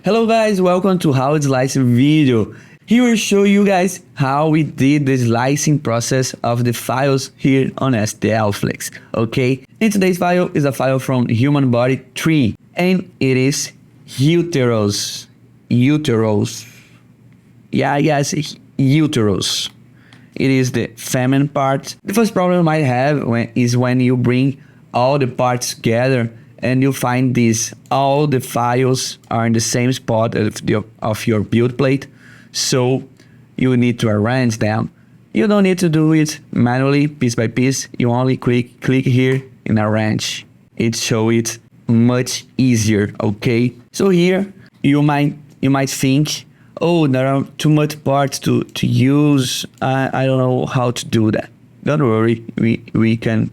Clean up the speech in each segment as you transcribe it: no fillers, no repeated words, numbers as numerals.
Hello guys, welcome to How It's Slicing video. Here we'll show you guys how we did the slicing process of the files here on STLFlex, okay? And today's file is a file from human body 3 and it is uterus. Yeah, yes, uterus. It is the feminine part. The first problem you might have is when you bring all the parts together and you find all the files are in the same spot of your build plate, so you need to arrange them. You don't need to do it manually, piece by piece. You only click here in arrange. It shows it much easier, okay? So here you might think, oh, there are too much parts to use. I don't know how to do that. Don't worry, we can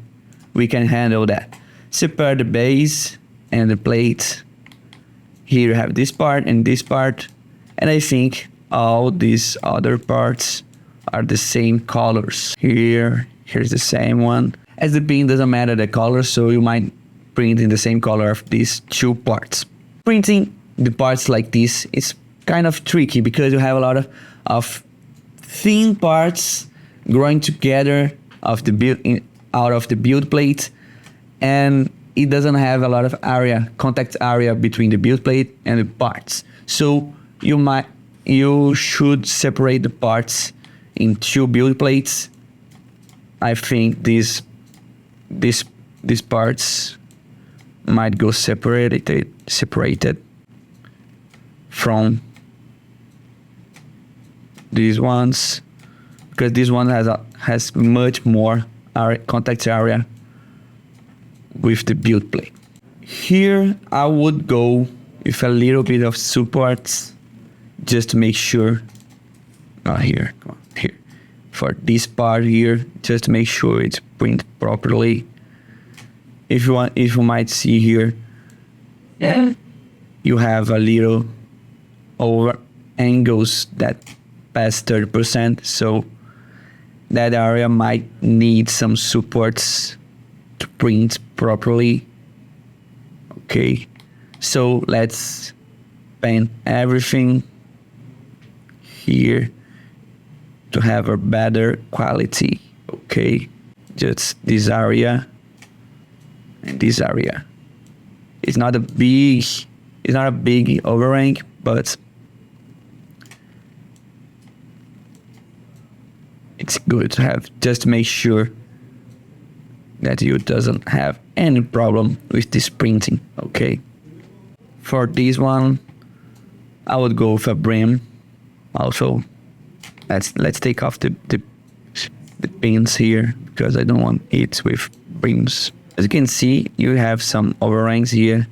handle that. Separate the base and the plate. Here you have this part and this part, and I think all these other parts are the same colors. Here's the same one. As the pin doesn't matter the color, so you might print in the same color of these two parts. Printing the parts like this is kind of tricky because you have a lot of thin parts growing together out of the build plate, and it doesn't have a lot of contact area between the build plate and the parts. So you should separate the parts in two build plates. I think these parts might go separated from these ones, because this one has much more contact area with the build plate. Here I would go with a little bit of supports just to make sure. Here for this part here, just to make sure it's printed properly. If you might see here, you have a little over angles that pass 30%, so that area might need some supports to print properly. Okay, so let's paint everything here to have a better quality. Okay, just this area and this area. It's not a big overhang, but it's good to have, just to make sure that you doesn't have any problem with this printing. Okay, for this one I would go with a brim. Also, let's take off the pins here because I don't want it with brims. As you can see, you have some overhangs here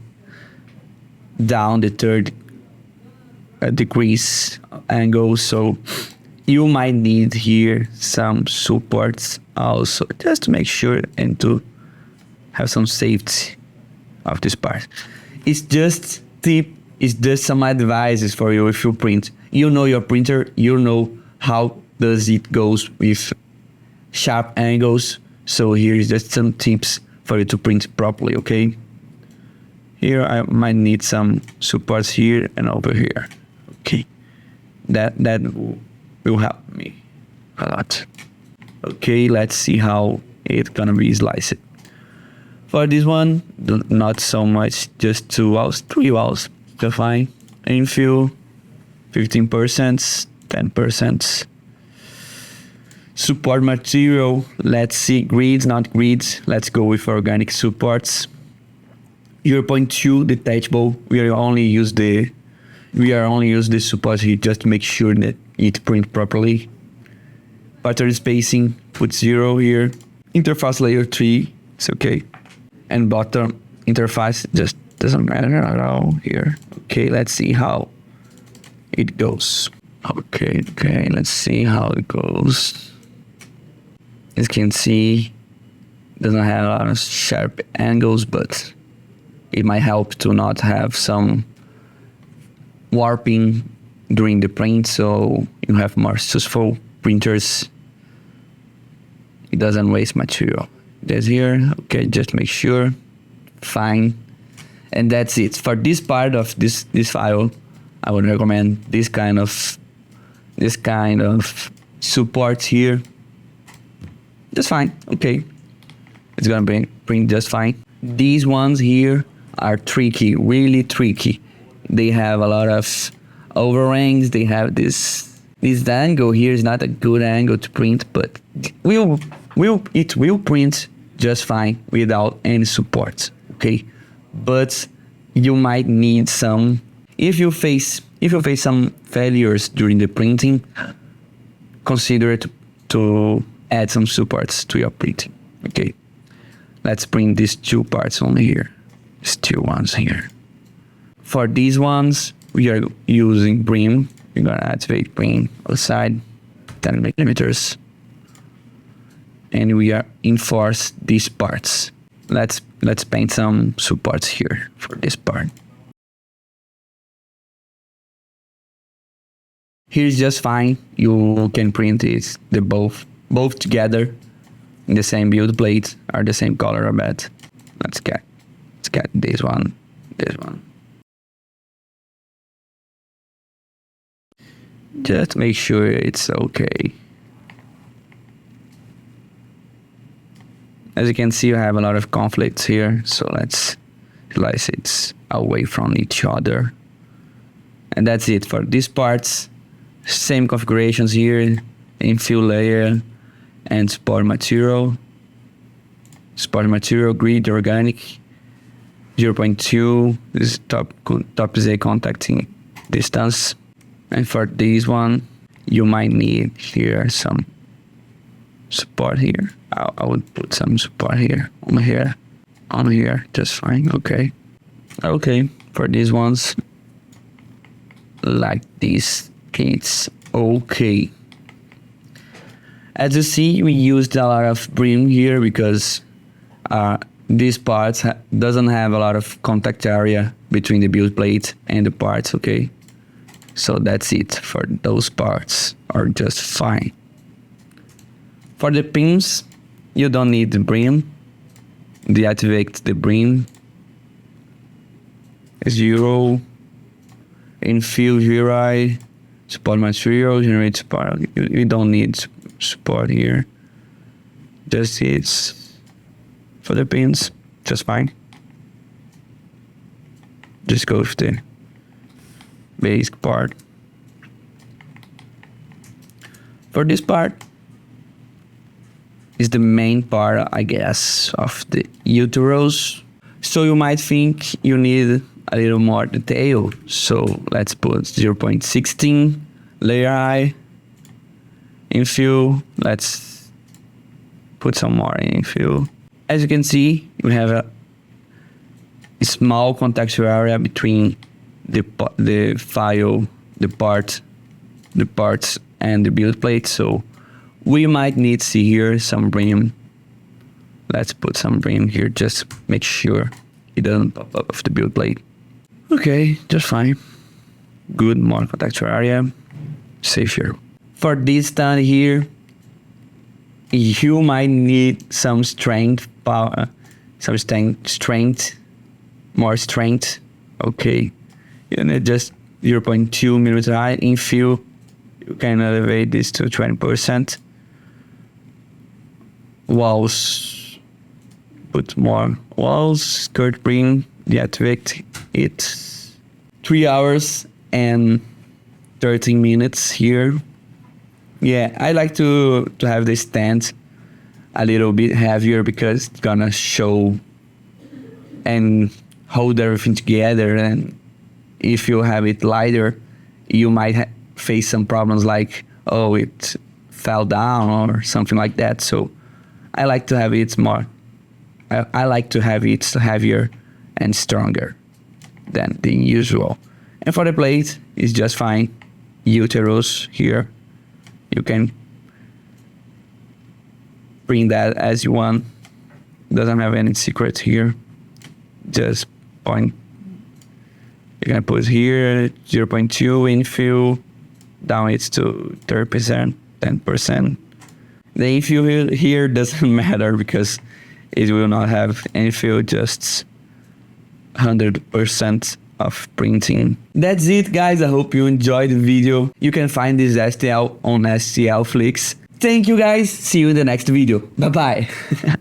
down the 30 degrees angle, so you might need here some supports also, just to make sure and to have some safety of this part. It's just some advices for you if you print. You know your printer, you know how does it goes with sharp angles. So here is just some tips for you to print properly, okay? Here I might need some supports here and over here. Okay, that will help me a lot. Okay, let's see how it's gonna be sliced. For this one, not so much, just 2 walls, 3 walls, so fine. Infill, 15%, 10%. Support material, let's see, grids, not grids. Let's go with organic supports. 0.2 detachable. We are only use the support here just to make sure that it print properly. Pattern spacing, put 0 here. Interface layer 3, it's okay. And bottom interface just doesn't matter at all here. Okay, let's see how it goes. Okay, let's see how it goes. As you can see, doesn't have a lot of sharp angles, but it might help to not have some warping during the print, so you have more successful printers. It doesn't waste material. That's here. Okay, just make sure. Fine. And that's it. For this part of this file, I would recommend this kind of support here. Just fine. Okay, it's gonna print just fine. These ones here are tricky, really tricky. They have a lot of overhangs. They have this angle here is not a good angle to print, but it will print just fine without any support. Okay, but you might need some. If you face some failures during the printing, consider to add some supports to your printing. Okay, let's print these two parts only here. These two ones here. For these ones, we are using brim. We're gonna activate brim outside 10 millimeters, and we are enforce these parts. Let's paint some supports here for this part. Here's just fine. You can print it the both together in the same build plate or the same color, I bet. Let's get this one. Just make sure it's okay. As you can see, you have a lot of conflicts here, so let's realize it's away from each other. And that's it for these parts. Same configurations here, infill layer and support material. Support material, grid, organic, 0.2, this is top Z contacting distance. And for this one, you might need here some support here. I would put some support here, on here, just fine. Okay, for these ones, like this, it's okay. As you see, we used a lot of brim here because these parts doesn't have a lot of contact area between the build plate and the parts. Okay, so that's it for those parts, are just fine. For the pins, you don't need the brim. Deactivate the brim. 0, infill GRI, support material, generate support. You don't need support here. Just it's for the pins, just fine. Just go with the basic part. For this part is the main part, I guess, of the uterus. So you might think you need a little more detail. So let's put 0.16 layer high infill. Let's put some more infill. As you can see, we have a small contextual area between the parts and the build plate. So we might need to see here some brim. Let's put some brim here, just make sure it doesn't pop up of the build plate. Okay, just fine. Good, more contextual area. Safe here. For this stand here, you might need some strength, power, more strength. Okay, you need just 0.2 millimeter high infill. You can elevate this to 20%. Walls, put more walls, skirt brim, deactivate it. 3 hours and 13 minutes here. Yeah, I like to have the stand a little bit heavier because it's gonna show and hold everything together. And if you have it lighter, you might face some problems like, oh, it fell down or something like that. So I like to have it more. I like to have it heavier and stronger than the usual. And for the plate, it's just fine. Uterus here. You can bring that as you want. Doesn't have any secret here. Just point. You can put here 0.2 infill. Down it's to 30%, 10%. The infill here doesn't matter because it will not have infill, just 100% of printing. That's it, guys. I hope you enjoyed the video. You can find this STL on STL Flix. Thank you, guys. See you in the next video. Bye bye.